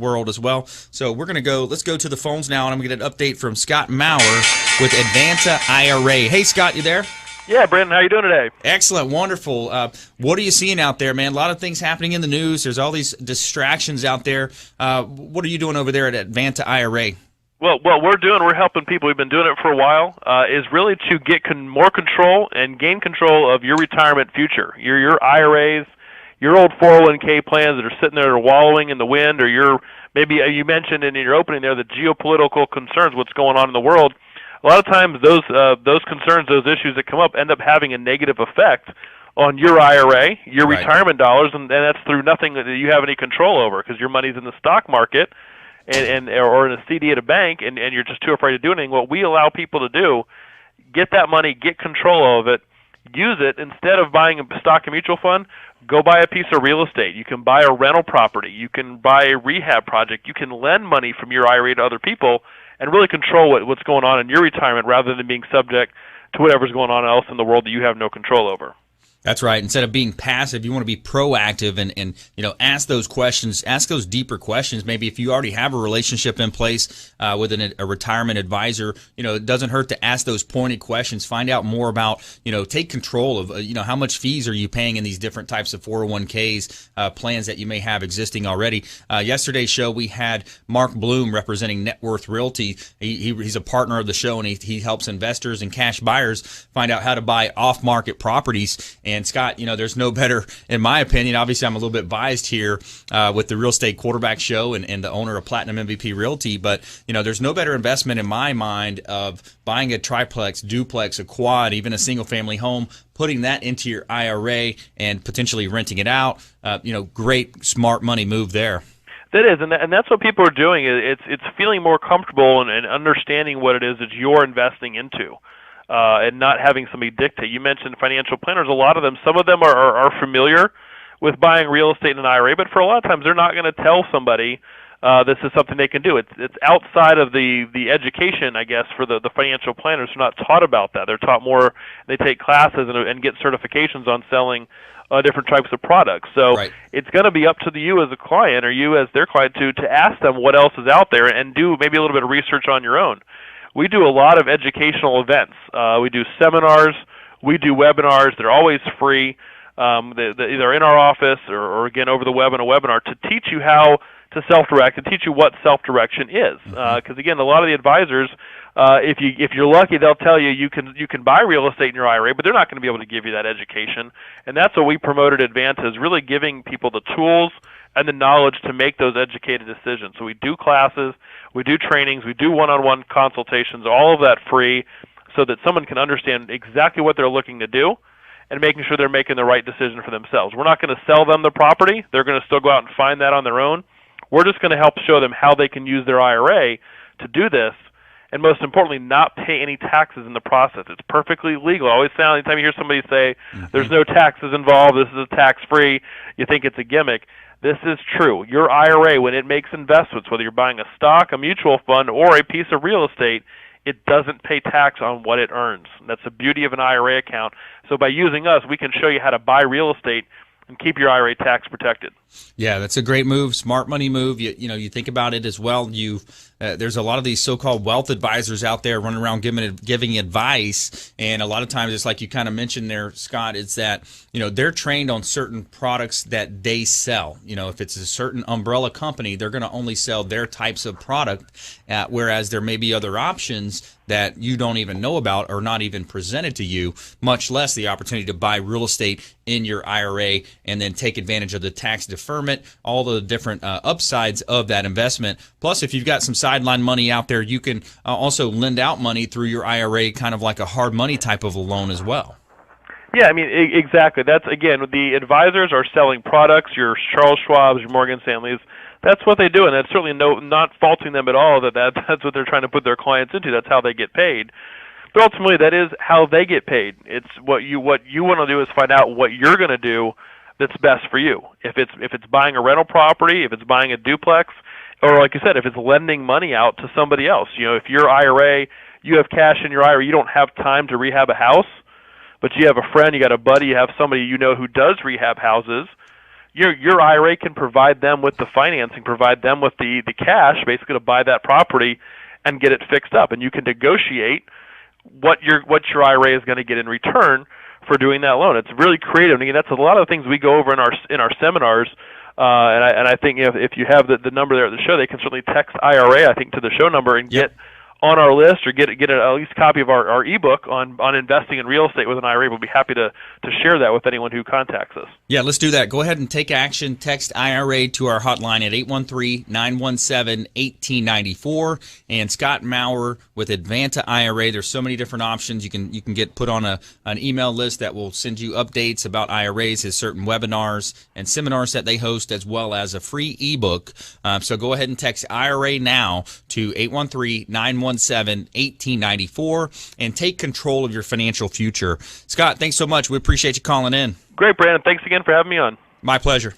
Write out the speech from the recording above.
world as well. So let's go to the phones now, and I'm going to get an update from Scott Maurer with Advanta IRA. Hey, Scott, you there? Yeah, Brandon, how you doing today? Excellent, wonderful. What are you seeing out there, man? A lot of things happening in the news. There's all these distractions out there. What are you doing over there at Advanta IRA? Well, what we're helping people. We've been doing it for a while. Is really to get more control and gain control of your retirement future. Your IRAs, your old 401k plans that are sitting there wallowing in the wind, or maybe you mentioned in your opening there the geopolitical concerns, what's going on in the world. A lot of times those concerns, those issues that come up end up having a negative effect on your IRA, your Right. retirement dollars, and that's through nothing that you have any control over, because your money's in the stock market or in a CD at a bank, and you're just too afraid to do anything. What we allow people to do, get that money, get control of it, use it. Instead of buying a stock and mutual fund, go buy a piece of real estate. You can buy a rental property. You can buy a rehab project. You can lend money from your IRA to other people and really control what's going on in your retirement, rather than being subject to whatever's going on else in the world that you have no control over. That's right. Instead of being passive, you want to be proactive and ask those questions, ask those deeper questions. Maybe if you already have a relationship in place with a retirement advisor, it doesn't hurt to ask those pointed questions. Find out more about, take control of, how much fees are you paying in these different types of 401ks, plans that you may have existing already. Yesterday's show, we had Mark Bloom representing Net Worth Realty. He's a partner of the show, and he helps investors and cash buyers find out how to buy off-market properties. And Scott, there's no better, in my opinion, obviously I'm a little bit biased here with the Real Estate Quarterback Show and the owner of Platinum MVP Realty, but there's no better investment in my mind of buying a triplex, duplex, a quad, even a single family home, putting that into your IRA and potentially renting it out. Great, smart money move there. That is, and that's what people are doing. It's feeling more comfortable and understanding what it is that you're investing into. And not having somebody dictate. You mentioned financial planners. A lot of them, some of them are familiar with buying real estate in an IRA, but for a lot of times they're not going to tell somebody this is something they can do. It's outside of the education, I guess, for the financial planners. They're not taught about that. They're taught more. They take classes and get certifications on selling different types of products. So Right. It's going to be up to you as a client, or you as their client, to ask them what else is out there and do maybe a little bit of research on your own. We do a lot of educational events. We do seminars. We do webinars. They're always free, either in our office or again, over the web in a webinar, to teach you how to self-direct and teach you what self-direction is. Because, again, a lot of the advisors, if you're lucky, they'll tell you can buy real estate in your IRA, but they're not going to be able to give you that education. And that's what we promoted at Advanta, is really giving people the tools and the knowledge to make those educated decisions. So we do classes, we do trainings, we do one-on-one consultations, all of that free, so that someone can understand exactly what they're looking to do and making sure they're making the right decision for themselves. We're not going to sell them the property. They're going to still go out and find that on their own. We're just going to help show them how they can use their IRA to do this, and most importantly, not pay any taxes in the process. It's perfectly legal. I always say, anytime you hear somebody say, there's no taxes involved, this is a tax-free, you think it's a gimmick. This is true. Your IRA, when it makes investments, whether you're buying a stock, a mutual fund, or a piece of real estate, it doesn't pay tax on what it earns. That's the beauty of an IRA account. So by using us, we can show you how to buy real estate and keep your IRA tax protected. Yeah, that's a great move, smart money move. You think about it as well. There's a lot of these so-called wealth advisors out there running around giving advice, and a lot of times it's like you kind of mentioned there, Scott. It's that they're trained on certain products that they sell. If it's a certain umbrella company, they're going to only sell their types of product, whereas there may be other options that you don't even know about or not even presented to you, much less the opportunity to buy real estate in your IRA and then take advantage of the tax deferment, all the different upsides of that investment. Plus, if you've got some sideline money out there, you can also lend out money through your IRA, kind of like a hard money type of a loan as well. Yeah, I mean, exactly. That's, again, the advisors are selling products, your Charles Schwab's, your Morgan Stanley's. That's what they do, and that's certainly not faulting them at all. That's what they're trying to put their clients into. That's how they get paid. But ultimately, that is how they get paid. It's what you want to do is find out what you're going to do that's best for you. If it's buying a rental property, if it's buying a duplex, or like you said, if it's lending money out to somebody else. If your IRA, you have cash in your IRA, you don't have time to rehab a house, but you have a friend, you got a buddy, you have somebody who does rehab houses. your IRA can provide them with the financing, provide them with the cash, basically to buy that property and get it fixed up. And you can negotiate what your IRA is going to get in return for doing that loan. It's really creative. And again, that's a lot of the things we go over in our seminars. And I think if you have the number there at the show, they can certainly text IRA, I think, to the show number and get on our list, or get at least a copy of our ebook on investing in real estate with an IRA. We'll be happy to share that with anyone who contacts us. Yeah, let's do that. Go ahead and take action. Text IRA to our hotline at 813-917-1894. And Scott Maurer with Advanta IRA. There's so many different options. You can get put on an email list that will send you updates about IRAs, his certain webinars and seminars that they host, as well as a free ebook. So go ahead and text IRA now to 813-917-1894 and take control of your financial future. Scott, thanks so much. We appreciate you calling in. Great, Brandon. Thanks again for having me on. My pleasure.